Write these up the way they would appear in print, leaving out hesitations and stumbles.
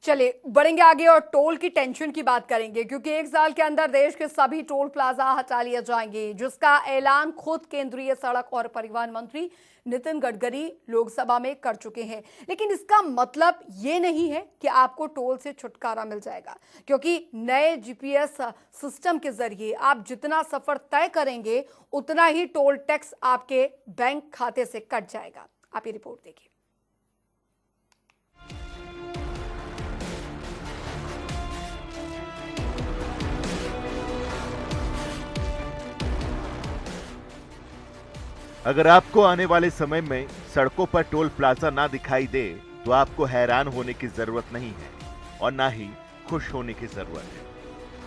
चलिए बढ़ेंगे आगे और टोल की टेंशन की बात करेंगे, क्योंकि एक साल के अंदर देश के सभी टोल प्लाजा हटा लिए जाएंगे, जिसका ऐलान खुद केंद्रीय सड़क और परिवहन मंत्री नितिन गडकरी लोकसभा में कर चुके हैं। लेकिन इसका मतलब ये नहीं है कि आपको टोल से छुटकारा मिल जाएगा, क्योंकि नए जीपीएस सिस्टम के जरिए आप जितना सफर तय करेंगे उतना ही टोल टैक्स आपके बैंक खाते से कट जाएगा। आप ये रिपोर्ट देखिए। अगर आपको आने वाले समय में सड़कों पर टोल प्लाजा ना दिखाई दे तो आपको हैरान होने की जरूरत नहीं है और ना ही खुश होने की जरूरत है,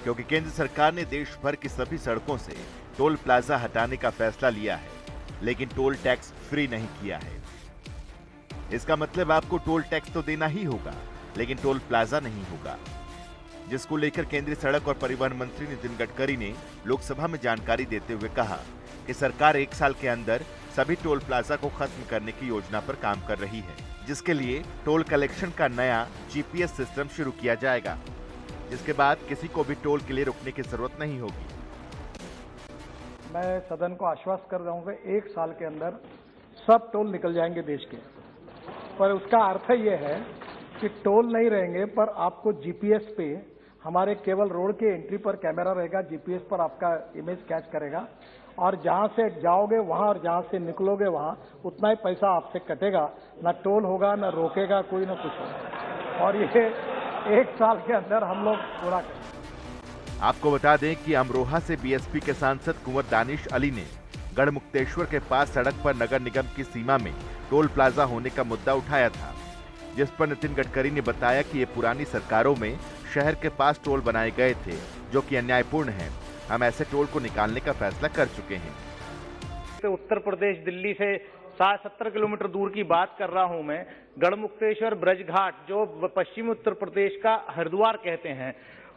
क्योंकि केंद्र सरकार ने देश भर की सभी सड़कों से टोल प्लाजा हटाने का फैसला लिया है, लेकिन टोल टैक्स फ्री नहीं किया है। इसका मतलब आपको टोल टैक्स तो देना ही होगा, लेकिन टोल प्लाजा नहीं होगा, जिसको लेकर केंद्रीय सड़क और परिवहन मंत्री नितिन गडकरी ने लोकसभा में जानकारी देते हुए कहा कि सरकार 1 साल के अंदर सभी टोल प्लाजा को खत्म करने की योजना पर काम कर रही है, जिसके लिए टोल कलेक्शन का नया जीपीएस सिस्टम शुरू किया जाएगा, जिसके बाद किसी को भी टोल के लिए रुकने की जरूरत नहीं होगी। मैं सदन को आश्वस्त कर दूंगा 1 साल के अंदर सब टोल निकल जाएंगे देश के, पर उसका अर्थ ये है कि टोल नहीं रहेंगे, पर आपको जीपीएस पे हमारे केवल रोड के एंट्री पर कैमरा रहेगा, जीपीएस पर आपका इमेज कैच करेगा और जहां से जाओगे वहां और जहां से निकलोगे वहां उतना ही पैसा आपसे कटेगा, ना टोल होगा ना रोकेगा कोई, ना कुछ होगा, और ये 1 साल के अंदर हम लोग पूरा करेंगे। आपको बता दें कि अमरोहा से बीएसपी के सांसद कुंवर दानिश अली ने गढ़मुक्तेश्वर के पास सड़क पर नगर निगम की सीमा में टोल प्लाजा होने का मुद्दा उठाया था, जिस पर नितिन गडकरी ने बताया कि ये पुरानी सरकारों में शहर के पास टोल बनाए गए थे, जो कि अन्यायपूर्ण है। हम ऐसे टोल को निकालने का फैसला कर चुके हैं। तो उत्तर प्रदेश दिल्ली से 60-70 किलोमीटर दूर की बात कर रहा हूं मैं। गढ़मुक्तेश्वर ब्रजघाट, जो पश्चिमी उत्तर प्रदेश का हरिद्वार कहते हैं,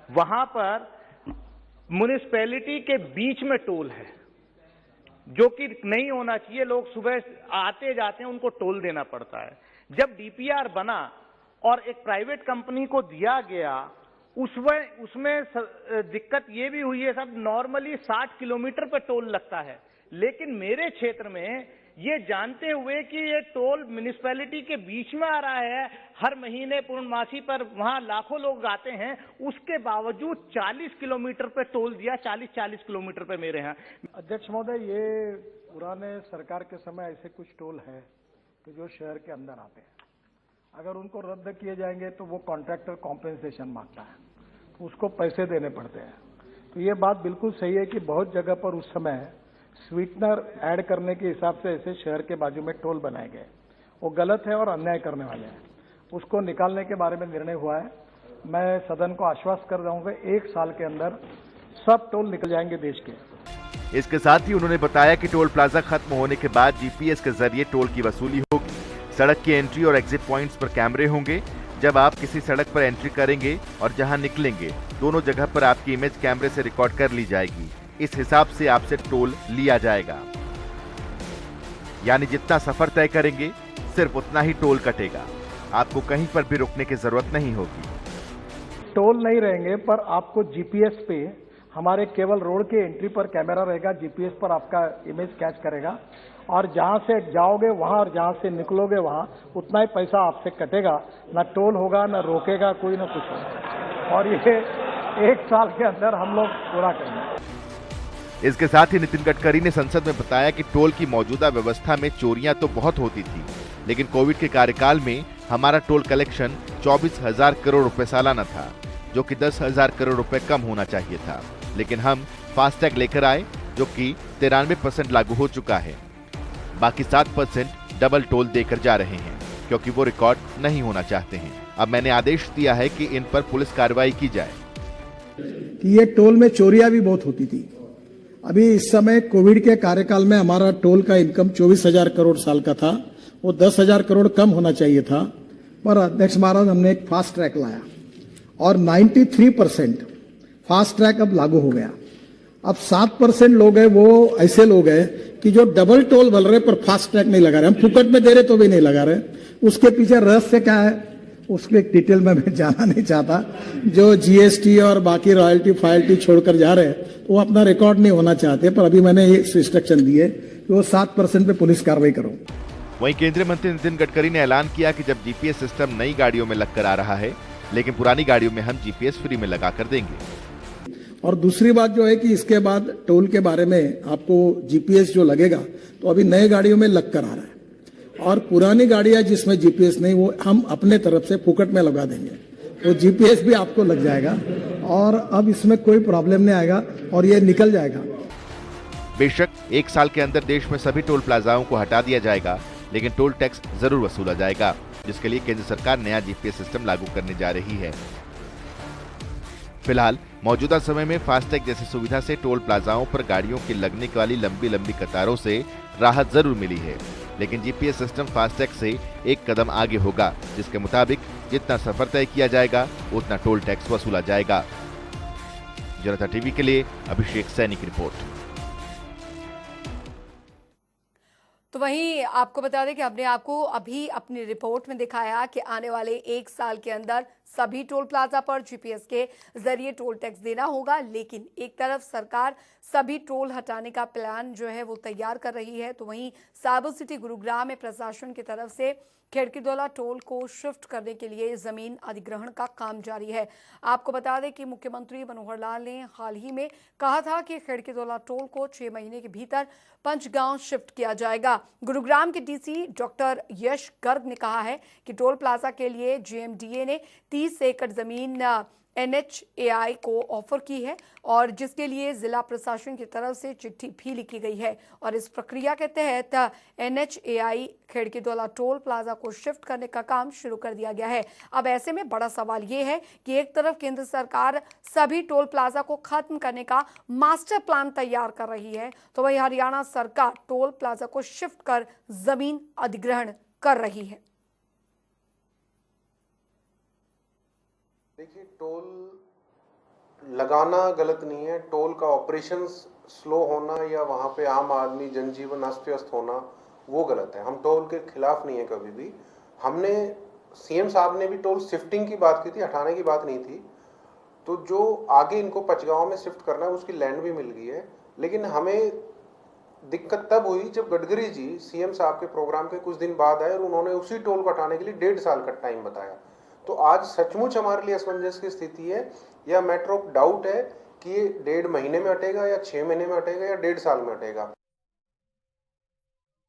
वहां पर म्युनिसिपैलिटी के बीच में टोल है, जो कि नहीं होना चाहिए। लोग सुबह आते जाते हैं, उनको टोल देना पड़ता है। जब डीपीआर बना और एक प्राइवेट कंपनी को दिया गया, उसमें दिक्कत ये भी हुई है साहब, नॉर्मली 60 किलोमीटर पे टोल लगता है, लेकिन मेरे क्षेत्र में ये जानते हुए कि ये टोल म्युनिसिपैलिटी के बीच में आ रहा है, हर महीने पूर्णमासी पर वहां लाखों लोग आते हैं, उसके बावजूद 40 किलोमीटर पे टोल दिया। 40 किलोमीटर पे मेरे यहाँ। अध्यक्ष महोदय, ये पुराने सरकार के समय ऐसे कुछ टोल है कि जो शहर के अंदर आते हैं, अगर उनको रद्द किए जाएंगे तो वो कॉन्ट्रैक्टर कॉम्पेंसेशन मांगता है, तो उसको पैसे देने पड़ते हैं। तो ये बात बिल्कुल सही है कि बहुत जगह पर उस समय स्वीटनर ऐड करने के हिसाब से ऐसे शहर के बाजू में टोल बनाए गए, वो गलत है और अन्याय करने वाले हैं। उसको निकालने के बारे में निर्णय हुआ है। मैं सदन को आश्वस्त कर दूंगा 1 साल के अंदर सब टोल निकल जाएंगे देश के। इसके साथ ही उन्होंने बताया कि टोल प्लाजा खत्म होने के बाद जीपीएस के जरिए टोल की वसूली होगी। सड़क की एंट्री और एग्जिट पॉइंट्स पर कैमरे होंगे। जब आप किसी सड़क पर एंट्री करेंगे और जहां निकलेंगे, दोनों जगह पर आपकी इमेज कैमरे से रिकॉर्ड कर ली जाएगी। इस हिसाब से आपसे टोल लिया जाएगा, यानी जितना सफर तय करेंगे सिर्फ उतना ही टोल कटेगा। आपको कहीं पर भी रुकने की जरूरत नहीं होगी। टोल नहीं रहेंगे, पर आपको जीपीएस पे हमारे केवल रोड के एंट्री पर कैमरा रहेगा, जीपीएस पर आपका इमेज कैच करेगा और जहां से जाओगे वहां और जहां से निकलोगे वहां उतना ही पैसा आपसे कटेगा, ना टोल होगा ना रोकेगा कोई, ना कुछ होगा, और ये 1 साल के अंदर हम लोग पूरा करेंगे। इसके साथ ही नितिन गडकरी ने संसद में बताया कि टोल की मौजूदा व्यवस्था में चोरियां तो बहुत होती थी, लेकिन कोविड के कार्यकाल में हमारा टोल कलेक्शन 24,000 करोड़ रुपए सालाना था, जो कि 10,000 करोड़ रुपए कम होना चाहिए था। लेकिन हम फास्टैग लेकर आए, जो कि 93% लागू हो चुका है। बाकी 7% डबल टोल देकर जा रहे हैं, क्योंकि वो रिकॉर्ड नहीं होना चाहते हैं। अब मैंने आदेश दिया है कि इन पर पुलिस कार्रवाई की जाए। कि ये टोल में चोरियां भी बहुत होती थी। अभी इस समय कोविड के कार्यकाल में हमारा टोल का इनकम 24,000 करोड़ साल का था, वो 10,000 करोड़ कम होना चाहिए था, पर अध्यक्ष महाराज हमने एक फास्ट ट्रैक लाया और 93% फास्ट ट्रैक अब लागू हो गया। अब 7% लोग हैं वो ऐसे लोग हैं कि जो डबल टोल भर रहे पर फास्ट ट्रैक नहीं लगा रहे, हम फुकट में दे रहे तो भी नहीं लगा रहे। उसके पीछे रहस्य क्या है? उसके डिटेल में मैं जाना नहीं चाहता। जो जीएसटी और बाकी रॉयल्टी फायल्टी छोड़कर जा रहे हैं वो अपना रिकॉर्ड नहीं होना चाहते, पर अभी मैंने ये इंस्ट्रक्शन दिए कि वो 7% पे पुलिस कार्रवाई करो। वहीं केंद्रीय मंत्री नितिन गडकरी ने ऐलान किया कि जब जीपीएस सिस्टम नई गाड़ियों में लगकर आ रहा है, लेकिन पुरानी गाड़ियों में हम जीपीएस फ्री में लगा कर देंगे। और दूसरी बात जो है कि इसके बाद टोल के बारे में आपको जीपीएस जो लगेगा तो अभी नए गाड़ियों में लग कर आ रहा है, और पुरानी गाड़ियां जिसमें जीपीएस नहीं वो हम अपने तरफ से फुकट में लगा देंगे, तो जीपीएस भी आपको लग जाएगा और अब इसमें कोई प्रॉब्लम नहीं आएगा और ये निकल जाएगा। बेशक 1 साल के अंदर देश में सभी टोल प्लाजाओं को हटा दिया जाएगा, लेकिन टोल टैक्स जरूर वसूला जाएगा, जिसके लिए केंद्र सरकार नया जीपीएस सिस्टम लागू करने जा रही है। फिलहाल मौजूदा समय में फास्टैग जैसी सुविधा से टोल प्लाजाओं पर गाड़ियों की लगने वाली लंबी लंबी कतारों से राहत जरूर मिली है, लेकिन जीपीएस सिस्टम फास्टैग से एक कदम आगे होगा, जिसके मुताबिक जितना सफर तय किया जाएगा उतना टोल टैक्स वसूला जाएगा। जनता टीवी के लिए अभिषेक सैनी की रिपोर्ट। तो वहीं आपको बता दें कि हमने आपको अभी अपनी रिपोर्ट में दिखाया कि आने वाले 1 साल के अंदर सभी टोल प्लाजा पर जीपीएस के जरिए टोल टैक्स देना होगा, लेकिन एक तरफ सरकार सभी टोल हटाने का प्लान जो है वो तैयार कर रही है, तो वहीं साइबर सिटी गुरुग्राम में प्रशासन की तरफ से खिड़कीदौला टोल को शिफ्ट करने के लिए जमीन अधिग्रहण का काम जारी है। आपको बता दें कि मुख्यमंत्री मनोहर लाल ने हाल ही में कहा था कि खिड़कीदौला टोल को 6 महीने के भीतर पंचगांव शिफ्ट किया जाएगा। गुरुग्राम के डीसी डॉक्टर यश गर्ग ने कहा है कि टोल प्लाजा के लिए जीएमडीए ने 30 एकड़ जमीन एनएचएआई को ऑफर की है और जिसके लिए जिला प्रशासन की तरफ से चिट्ठी भी लिखी गई है, और इस प्रक्रिया के तहत एनएचएआई खिड़कीदौला टोल प्लाजा को शिफ्ट करने का काम शुरू कर दिया गया है। अब ऐसे में बड़ा सवाल ये है कि एक तरफ केंद्र सरकार सभी टोल प्लाजा को खत्म करने का मास्टर प्लान तैयार कर रही है, तो वहीं हरियाणा सरकार टोल प्लाजा को शिफ्ट कर जमीन अधिग्रहण कर रही है। देखिए, टोल लगाना गलत नहीं है, टोल का ऑपरेशन स्लो होना या वहाँ पे आम आदमी जनजीवन अस्त व्यस्त होना वो गलत है। हम टोल के खिलाफ नहीं है कभी भी। हमने सीएम साहब ने भी टोल शिफ्टिंग की बात की थी, हटाने की बात नहीं थी। तो जो आगे इनको पंचगांव में शिफ्ट करना है उसकी लैंड भी मिल गई है, लेकिन हमें दिक्कत तब हुई जब गडकरी जी सीएम साहब के प्रोग्राम के कुछ दिन बाद आए और उन्होंने उसी टोल को हटाने के लिए 1.5 साल का टाइम बताया। तो आज सचमुच हमारे लिए असमंजस की स्थिति है या मैटर ऑफ डाउट है कि ये 1.5 महीने में हटेगा या 6 महीने में हटेगा या 1.5 साल में हटेगा।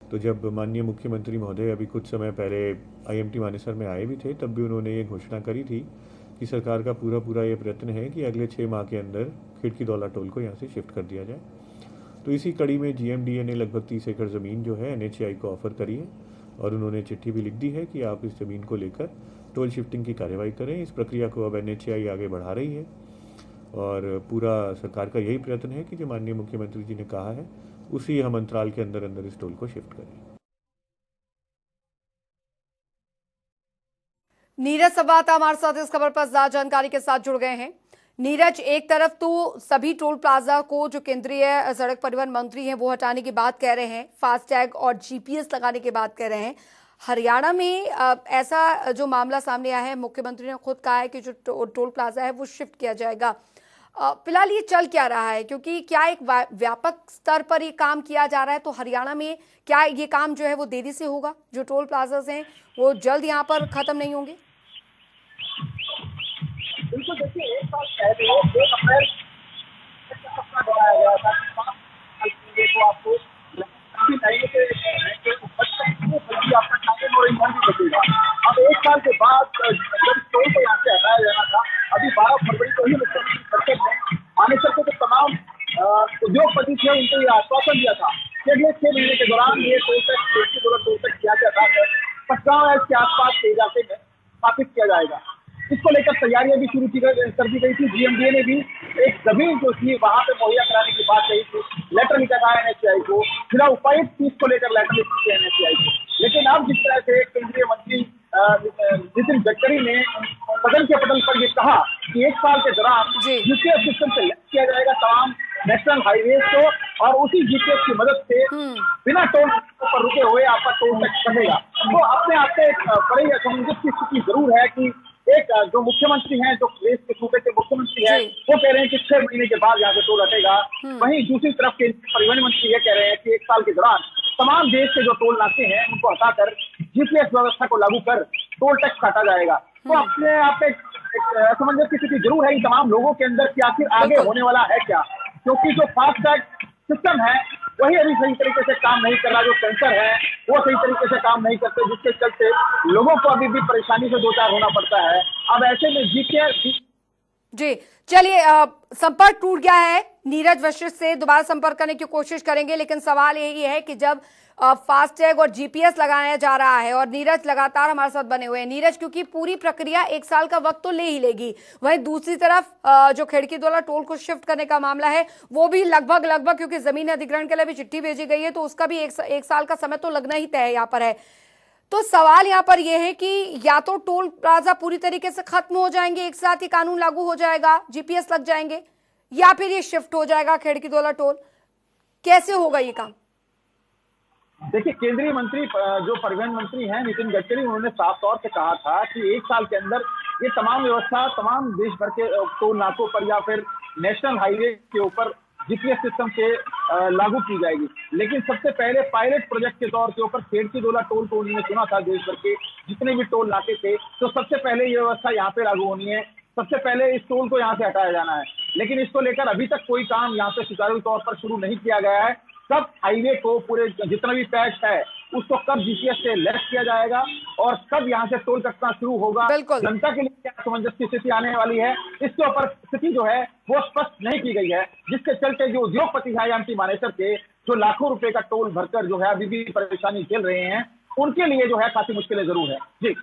तो जब माननीय मुख्यमंत्री महोदय अभी कुछ समय पहले आईएमटी मानेसर में आए भी थे, तब भी उन्होंने ये घोषणा करी थी कि सरकार का पूरा ये प्रयत्न है कि अगले 6 माह के अंदर खिड़कीदौला टोल को यहाँ से शिफ्ट कर दिया जाए। तो इसी कड़ी में जीएमडीए ने लगभग 30 एकड़ ज़मीन जो है एनएचएआई को ऑफर करी है और उन्होंने चिट्ठी भी लिख दी है कि आप इस ज़मीन को लेकर टोल शिफ्टिंग की कार्रवाई करें। इस प्रक्रिया को अब एनएचएआई आगे बढ़ा रही है और पूरा सरकार का यही प्रयत्न है कि जो माननीय मुख्यमंत्री जी ने कहा है उसी हम अंतराल के अंदर इस टोल को शिफ्ट करें। नीरज संवाददाता हमारे साथ इस खबर पर ज्यादा जानकारी के साथ जुड़ गए हैं। नीरज, एक तरफ तो सभी टोल प्लाजा को जो केंद्रीय सड़क परिवहन मंत्री हैं वो हटाने की बात कह रहे हैं, फास्टैग और जीपीएस लगाने की बात कह रहे हैं। हरियाणा में ऐसा जो मामला सामने आया है, मुख्यमंत्री ने खुद कहा है कि जो टोल प्लाजा है वो शिफ्ट किया जाएगा। फिलहाल ये चल क्या रहा है, क्योंकि क्या एक व्यापक स्तर पर ये काम किया जा रहा है, तो हरियाणा में क्या ये काम जो है वो देरी से होगा? जो टोल प्लाजाज हैं वो जल्द यहाँ पर खत्म नहीं होंगे? बिल्कुल, देखिए, एक साल पहले 1 अप्रैल सपना बनाया गया था तो आपको काफी टाइम से आपका टाइम और ईंधन भी बचेगा। अब 1 साल के बाद जब टोल को यहाँ से हटाया जाना था, अभी 12 फरवरी को ही मुख्यमंत्री परिषद ने मानेसर के जो तमाम उद्योगपति थे उनको ये आश्वासन दिया था कि अगले 6 महीने के दौरान ये टोल टैक्स किया जाता है, पंचगांव के आसपास के इलाके में स्थापित किया जाएगा। इसको लेकर तैयारियां भी शुरू कर दी गई थी। जीएमडीए ने भी एक जमीन जो थी वहां पे मुहैया कराने की बात कही थी, लेटर लिखा था एनएचएआई को, जिला उपायुक्त इसको लेकर लेटर लिखी थी एनएचएआई को। लेकिन अब जिस तरह से केंद्रीय मंत्री नितिन गडकरी ने सदन के पटल पर ये कहा कि 1 साल के दौरान जीपीएस सिस्टम से लिंक किया जाएगा तमाम नेशनल हाईवे को और उसी जीपीएस की मदद से बिना टोल पर रुके हुए आपका टोल टैक्स कटेगा। तो अपने आप से एक बड़ी असमंजस की स्थिति जरूर है कि एक जो मुख्यमंत्री हैं, जो देश के सूबे के मुख्यमंत्री हैं, वो कह रहे हैं कि 6 महीने के बाद यहाँ से टोल हटेगा। वहीं दूसरी तरफ के परिवहन मंत्री ये कह रहे हैं कि 1 साल के दौरान तमाम देश के जो टोल नाके हैं उनको हटाकर जीपीएस व्यवस्था को लागू कर टोल टैक्स काटा जाएगा। तो अपने आप एक असमंजस की स्थिति जरूर है इन तमाम लोगों के अंदर कि आखिर आगे होने वाला है क्या, क्योंकि जो फास्ट टैग सिस्टम है वही अभी सही तरीके से काम नहीं कर रहा। जो सेंसर है वो सही तरीके से काम नहीं करते, जिसके चलते लोगों को अभी भी परेशानी से दो चार होना पड़ता है। अब ऐसे में जी चलिए, संपर्क टूट गया है। नीरज वशिष्ठ से दोबारा संपर्क करने की कोशिश करेंगे, लेकिन सवाल यही है कि जब फास्टैग और जीपीएस लगाया जा रहा है और नीरज लगातार हमारे साथ बने हुए हैं। नीरज, क्योंकि पूरी प्रक्रिया 1 साल का वक्त तो ले ही लेगी, वहीं दूसरी तरफ जो खिड़की द्वारा टोल को शिफ्ट करने का मामला है वो भी लगभग क्योंकि जमीन अधिग्रहण के लिए भी चिट्ठी भेजी गई है, तो उसका भी एक साल का समय तो लगना ही तय यहाँ पर है। तो सवाल यहाँ पर यह है कि या तो टोल प्लाजा पूरी तरीके से खत्म हो जाएंगे, एक साथ ही कानून लागू हो जाएगा, जीपीएस लग जाएंगे, या फिर ये शिफ्ट हो जाएगा खिड़की द्वारा टोल। कैसे होगा ये काम? देखिए, केंद्रीय मंत्री जो परिवहन मंत्री हैं नितिन गडकरी, उन्होंने साफ तौर से कहा था कि 1 साल के अंदर ये तमाम व्यवस्था तमाम देश भर के टोल नाकों पर या फिर नेशनल हाईवे के ऊपर जीपीएस सिस्टम से लागू की जाएगी। लेकिन सबसे पहले पायलट प्रोजेक्ट के तौर के ऊपर खेड़की डोला टोल को उन्होंने चुना था। देश भर के जितने भी टोल नाके थे, तो सबसे पहले ये व्यवस्था यहाँ पे लागू होनी है, सबसे पहले इस टोल को यहाँ से हटाया जाना है। लेकिन इसको लेकर अभी तक कोई काम यहाँ पे सुचारू तौर पर शुरू नहीं किया गया है। कब हाईवे को पूरे जितना भी पैच है उसको कब जीपीएस से लेस किया जाएगा और कब यहाँ से टोल कटना शुरू होगा, जनता के लिए क्या असमंजस की स्थिति आने वाली है, इसके ऊपर स्थिति जो है वो स्पष्ट नहीं की गई है। जिसके चलते जो उद्योगपति है एमटी मानेसर के, जो लाखों रुपए का टोल भरकर जो है अभी भी परेशानी झेल रहे हैं, उनके लिए जो है काफी मुश्किलें जरूर है। जी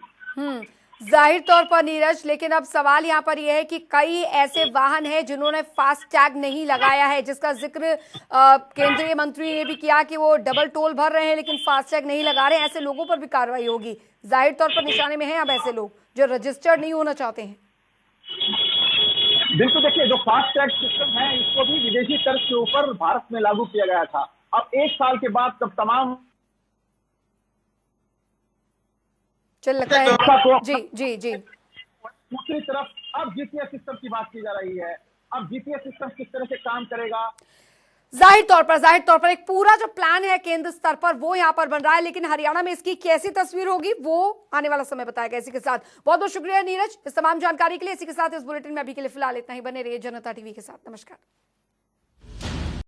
जाहिर तौर पर नीरज, लेकिन अब सवाल यहाँ पर यह है कि कई ऐसे वाहन हैं जिन्होंने फास्ट टैग नहीं लगाया है, जिसका जिक्र केंद्रीय मंत्री ने भी किया कि वो डबल टोल भर रहे हैं लेकिन फास्ट टैग नहीं लगा रहे हैं। ऐसे लोगों पर भी कार्रवाई होगी। जाहिर तौर पर निशाने में हैं अब ऐसे लोग जो रजिस्टर्ड नहीं होना चाहते हैं। बिल्कुल, देखिए जो फास्ट टैग सिस्टम है इसको भी विदेशी तर्ज के ऊपर भारत में लागू किया गया था। अब 1 साल के बाद तब तमाम चल लगता है जी दूसरी तरफ अब जीपीएस सिस्टम की बात की जा रही है। अब जीपीएस सिस्टम किस तरह से काम करेगा, जाहिर तौर पर एक पूरा जो प्लान है केंद्र स्तर पर वो यहाँ पर बन रहा है, लेकिन हरियाणा में इसकी कैसी तस्वीर होगी वो आने वाला समय बताएगा। इसी के साथ बहुत बहुत शुक्रिया नीरज इस तमाम जानकारी के लिए। इसी के साथ इस बुलेटिन में अभी के लिए फिलहाल इतना ही। बने रहिए जनता टीवी के साथ। नमस्कार।